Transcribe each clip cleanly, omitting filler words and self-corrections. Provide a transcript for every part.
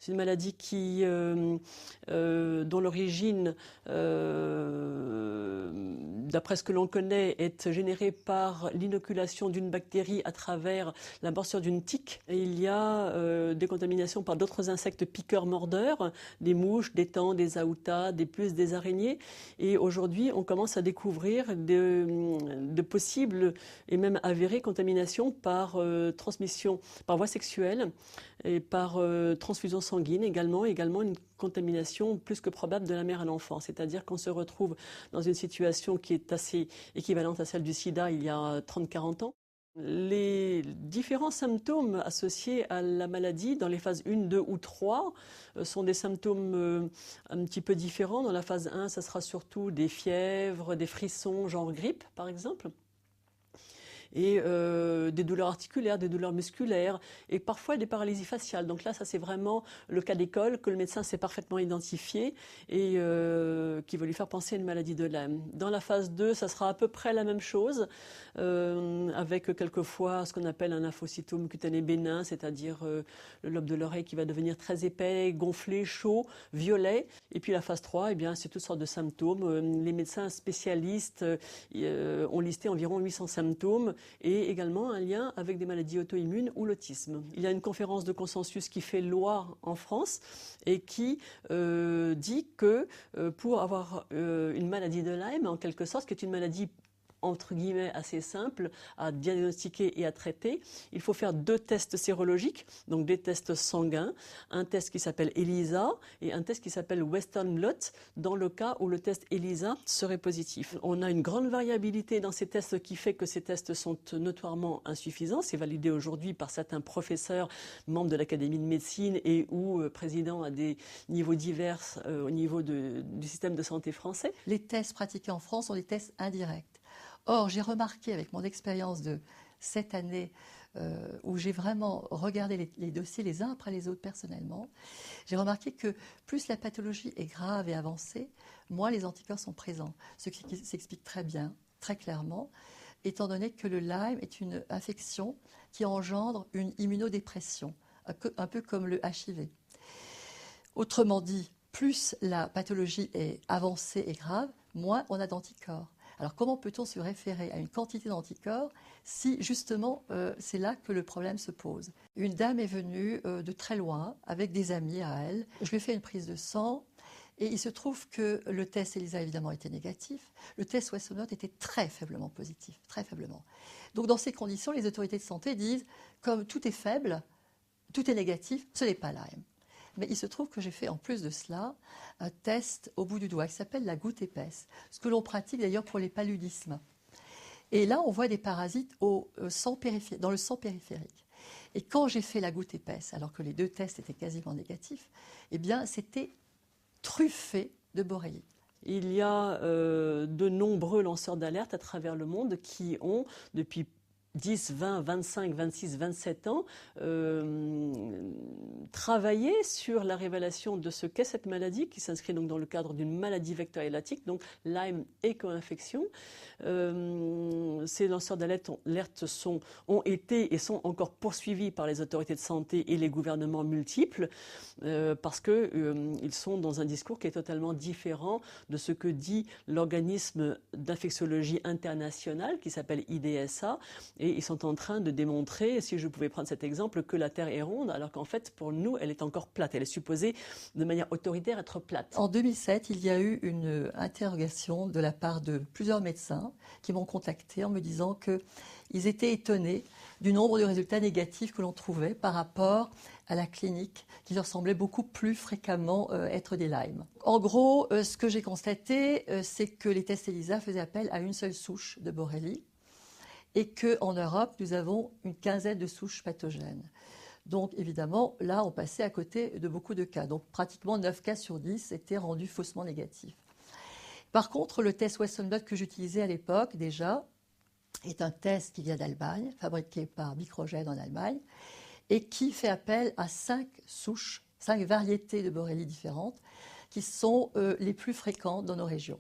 C'est une maladie dont l'origine, d'après ce que l'on connaît, est générée par l'inoculation d'une bactérie à travers la morsure d'une tique. Et il y a des contaminations par d'autres insectes piqueurs-mordeurs, des mouches, des tans, des aoutas, des puces, des araignées. Et aujourd'hui, on commence à découvrir de possibles et même avérées contaminations par transmission par voie sexuelle et par transfusion sanguine également une contamination plus que probable de la mère à l'enfant. C'est-à-dire qu'on se retrouve dans une situation qui est assez équivalente à celle du sida il y a 30-40 ans. Les différents symptômes associés à la maladie dans les phases 1, 2 ou 3 sont des symptômes un petit peu différents. Dans la phase 1, ça sera surtout des fièvres, des frissons, genre grippe par exemple, et des douleurs articulaires, des douleurs musculaires et parfois des paralysies faciales. Donc là, ça c'est vraiment le cas d'école que le médecin sait parfaitement identifier et qui va lui faire penser à une maladie de Lyme. Dans la phase 2, ça sera à peu près la même chose, avec quelquefois ce qu'on appelle un lymphocytome cutané bénin, c'est-à-dire le lobe de l'oreille qui va devenir très épais, gonflé, chaud, violet. Et puis la phase 3, eh bien, c'est toutes sortes de symptômes. Les médecins spécialistes ont listé environ 800 symptômes et également un lien avec des maladies auto-immunes ou l'autisme. Il y a une conférence de consensus qui fait loi en France et qui dit que pour avoir une maladie de Lyme, en quelque sorte, qui est une maladie entre guillemets assez simple à diagnostiquer et à traiter, il faut faire 2 tests sérologiques, donc des tests sanguins, un test qui s'appelle ELISA et un test qui s'appelle Western blot, dans le cas où le test ELISA serait positif. On a une grande variabilité dans ces tests qui fait que ces tests sont notoirement insuffisants. C'est validé aujourd'hui par certains professeurs, membres de l'Académie de médecine et ou présidents à des niveaux divers au niveau du système de santé français. Les tests pratiqués en France sont des tests indirects. Or, j'ai remarqué avec mon expérience de cette année où j'ai vraiment regardé les dossiers les uns après les autres personnellement, j'ai remarqué que plus la pathologie est grave et avancée, moins les anticorps sont présents. Ce qui s'explique très bien, très clairement, étant donné que le Lyme est une infection qui engendre une immunodépression, un peu comme le HIV. Autrement dit, plus la pathologie est avancée et grave, moins on a d'anticorps. Alors comment peut-on se référer à une quantité d'anticorps si justement c'est là que le problème se pose? Une dame est venue de très loin avec des amis à elle. Je lui ai fait une prise de sang et il se trouve que le test ELISA évidemment était négatif. Le test Western blot était très faiblement positif, très faiblement. Donc dans ces conditions, les autorités de santé disent comme tout est faible, tout est négatif, ce n'est pas Lyme. Mais il se trouve que j'ai fait en plus de cela un test au bout du doigt qui s'appelle la goutte épaisse, ce que l'on pratique d'ailleurs pour les paludismes. Et là, on voit des parasites dans le sang périphérique. Et quand j'ai fait la goutte épaisse, alors que les 2 tests étaient quasiment négatifs, eh bien, c'était truffé de borrélie. Il y a de nombreux lanceurs d'alerte à travers le monde qui ont, depuis 10, 20, 25, 26, 27 ans, travailler sur la révélation de ce qu'est cette maladie, qui s'inscrit donc dans le cadre d'une maladie vectorielle, donc Lyme et co-infection. Ces lanceurs d'alerte ont été et sont encore poursuivis par les autorités de santé et les gouvernements multiples, parce qu'ils sont dans un discours qui est totalement différent de ce que dit l'organisme d'infectiologie internationale, qui s'appelle IDSA, et ils sont en train de démontrer, si je pouvais prendre cet exemple, que la Terre est ronde, alors qu'en fait, pour nous, elle est encore plate. Elle est supposée, de manière autoritaire, être plate. En 2007, il y a eu une interrogation de la part de plusieurs médecins qui m'ont contacté en me disant qu'ils étaient étonnés du nombre de résultats négatifs que l'on trouvait par rapport à la clinique, qui leur semblait beaucoup plus fréquemment être des Lyme. En gros, ce que j'ai constaté, c'est que les tests ELISA faisaient appel à une seule souche de borrélie, et qu'en Europe, nous avons une quinzaine de souches pathogènes. Donc évidemment, là, on passait à côté de beaucoup de cas. Donc pratiquement 9 cas sur 10 étaient rendus faussement négatifs. Par contre, le test Western blot que j'utilisais à l'époque, déjà, est un test qui vient d'Allemagne, fabriqué par Microgen en Allemagne, et qui fait appel à 5 souches, 5 variétés de borrélie différentes, qui sont les plus fréquentes dans nos régions.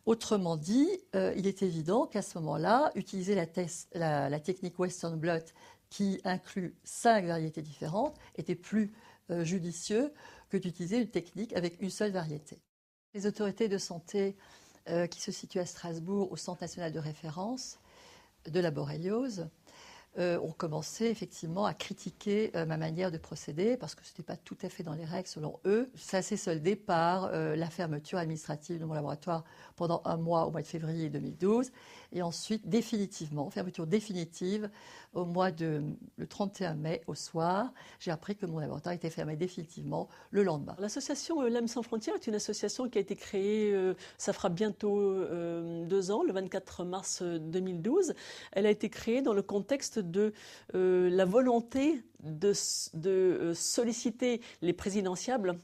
Autrement dit, il est évident qu'à ce moment-là, utiliser la technique Western blot qui inclut 5 variétés différentes était plus judicieux que d'utiliser une technique avec une seule variété. Les autorités de santé qui se situent à Strasbourg, au Centre national de référence de la borréliose, ont commencé effectivement à critiquer ma manière de procéder parce que ce n'était pas tout à fait dans les règles selon eux. Ça s'est soldé par la fermeture administrative de mon laboratoire pendant 1 mois au mois de février 2012 et ensuite fermeture définitive le 31 mai au soir. J'ai appris que mon laboratoire était fermé définitivement le lendemain. L'association L'Âme sans frontières est une association qui a été créée, ça fera bientôt 2 ans, le 24 mars 2012. Elle a été créée dans le contexte de la volonté de solliciter les présidentiables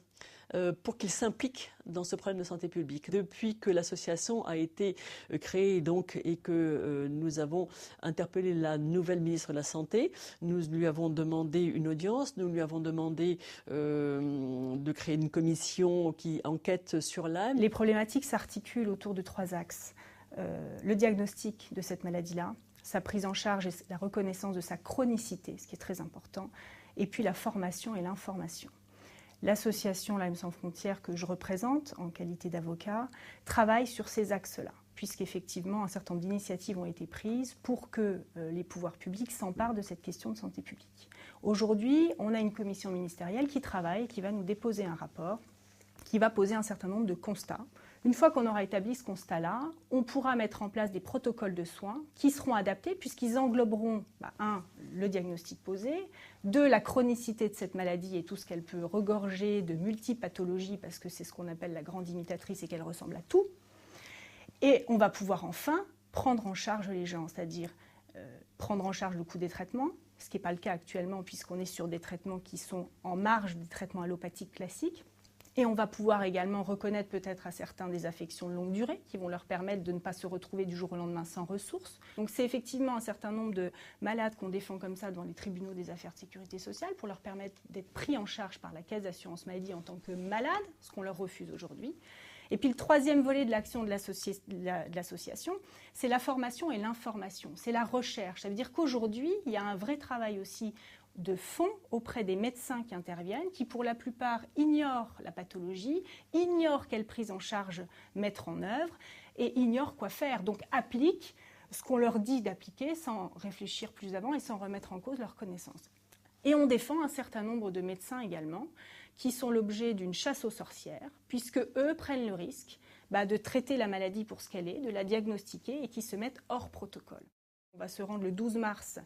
pour qu'ils s'impliquent dans ce problème de santé publique. Depuis que l'association a été créée et que nous avons interpellé la nouvelle ministre de la Santé, nous lui avons demandé une audience, nous lui avons demandé de créer une commission qui enquête sur l'âme. Les problématiques s'articulent autour de 3 axes. Le diagnostic de cette maladie-là, sa prise en charge et la reconnaissance de sa chronicité, ce qui est très important, et puis la formation et l'information. L'association L'Âme sans frontières que je représente en qualité d'avocat travaille sur ces axes-là, puisqu'effectivement un certain nombre d'initiatives ont été prises pour que les pouvoirs publics s'emparent de cette question de santé publique. Aujourd'hui, on a une commission ministérielle qui travaille, qui va nous déposer un rapport, qui va poser un certain nombre de constats. Une fois qu'on aura établi ce constat-là, on pourra mettre en place des protocoles de soins qui seront adaptés puisqu'ils engloberont, 1, le diagnostic posé, 2, la chronicité de cette maladie et tout ce qu'elle peut regorger de multipathologies parce que c'est ce qu'on appelle la grande imitatrice et qu'elle ressemble à tout. Et on va pouvoir enfin prendre en charge les gens, c'est-à-dire prendre en charge le coût des traitements, ce qui n'est pas le cas actuellement puisqu'on est sur des traitements qui sont en marge des traitements allopathiques classiques. Et on va pouvoir également reconnaître peut-être à certains des affections de longue durée qui vont leur permettre de ne pas se retrouver du jour au lendemain sans ressources. Donc c'est effectivement un certain nombre de malades qu'on défend comme ça devant les tribunaux des affaires de sécurité sociale pour leur permettre d'être pris en charge par la caisse d'assurance maladie en tant que malades, ce qu'on leur refuse aujourd'hui. Et puis le 3e volet de l'action de l'association, c'est la formation et l'information, c'est la recherche. Ça veut dire qu'aujourd'hui, il y a un vrai travail aussi de fond auprès des médecins qui interviennent, qui pour la plupart ignorent la pathologie, ignorent quelle prise en charge mettre en œuvre et ignorent quoi faire. Donc appliquent ce qu'on leur dit d'appliquer sans réfléchir plus avant et sans remettre en cause leurs connaissances. Et on défend un certain nombre de médecins également qui sont l'objet d'une chasse aux sorcières, puisque eux prennent le risque de traiter la maladie pour ce qu'elle est, de la diagnostiquer et qui se mettent hors protocole. On va se rendre le 12 mars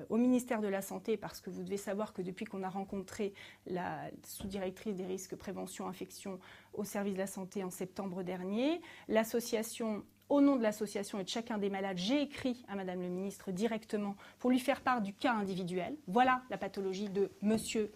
au ministère de la Santé parce que vous devez savoir que depuis qu'on a rencontré la sous-directrice des risques prévention infection au service de la santé en septembre dernier, l'association, au nom de l'association et de chacun des malades, j'ai écrit à Madame le ministre directement pour lui faire part du cas individuel. Voilà la pathologie de Monsieur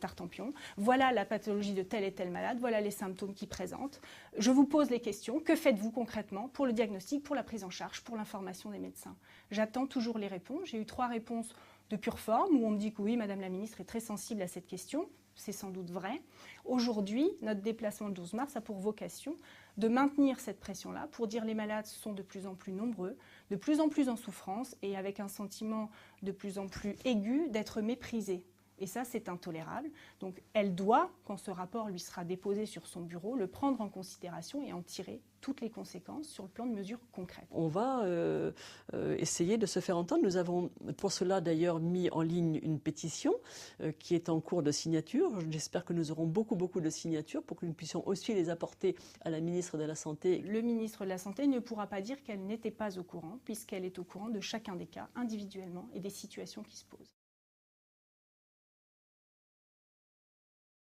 Tartampion, voilà la pathologie de tel et tel malade, voilà les symptômes qu'il présente. Je vous pose les questions, que faites-vous concrètement pour le diagnostic, pour la prise en charge, pour l'information des médecins? J'attends toujours les réponses. J'ai eu 3 réponses de pure forme où on me dit que oui, Madame la ministre est très sensible à cette question. C'est sans doute vrai. Aujourd'hui, notre déplacement le 12 mars a pour vocation de maintenir cette pression-là pour dire les malades sont de plus en plus nombreux, de plus en plus en souffrance et avec un sentiment de plus en plus aigu d'être méprisés. Et ça, c'est intolérable. Donc, elle doit, quand ce rapport lui sera déposé sur son bureau, le prendre en considération et en tirer toutes les conséquences sur le plan de mesures concrètes. On va essayer de se faire entendre. Nous avons pour cela d'ailleurs mis en ligne une pétition qui est en cours de signature. J'espère que nous aurons beaucoup de signatures pour que nous puissions aussi les apporter à la ministre de la Santé. Le ministre de la Santé ne pourra pas dire qu'elle n'était pas au courant, puisqu'elle est au courant de chacun des cas individuellement et des situations qui se posent.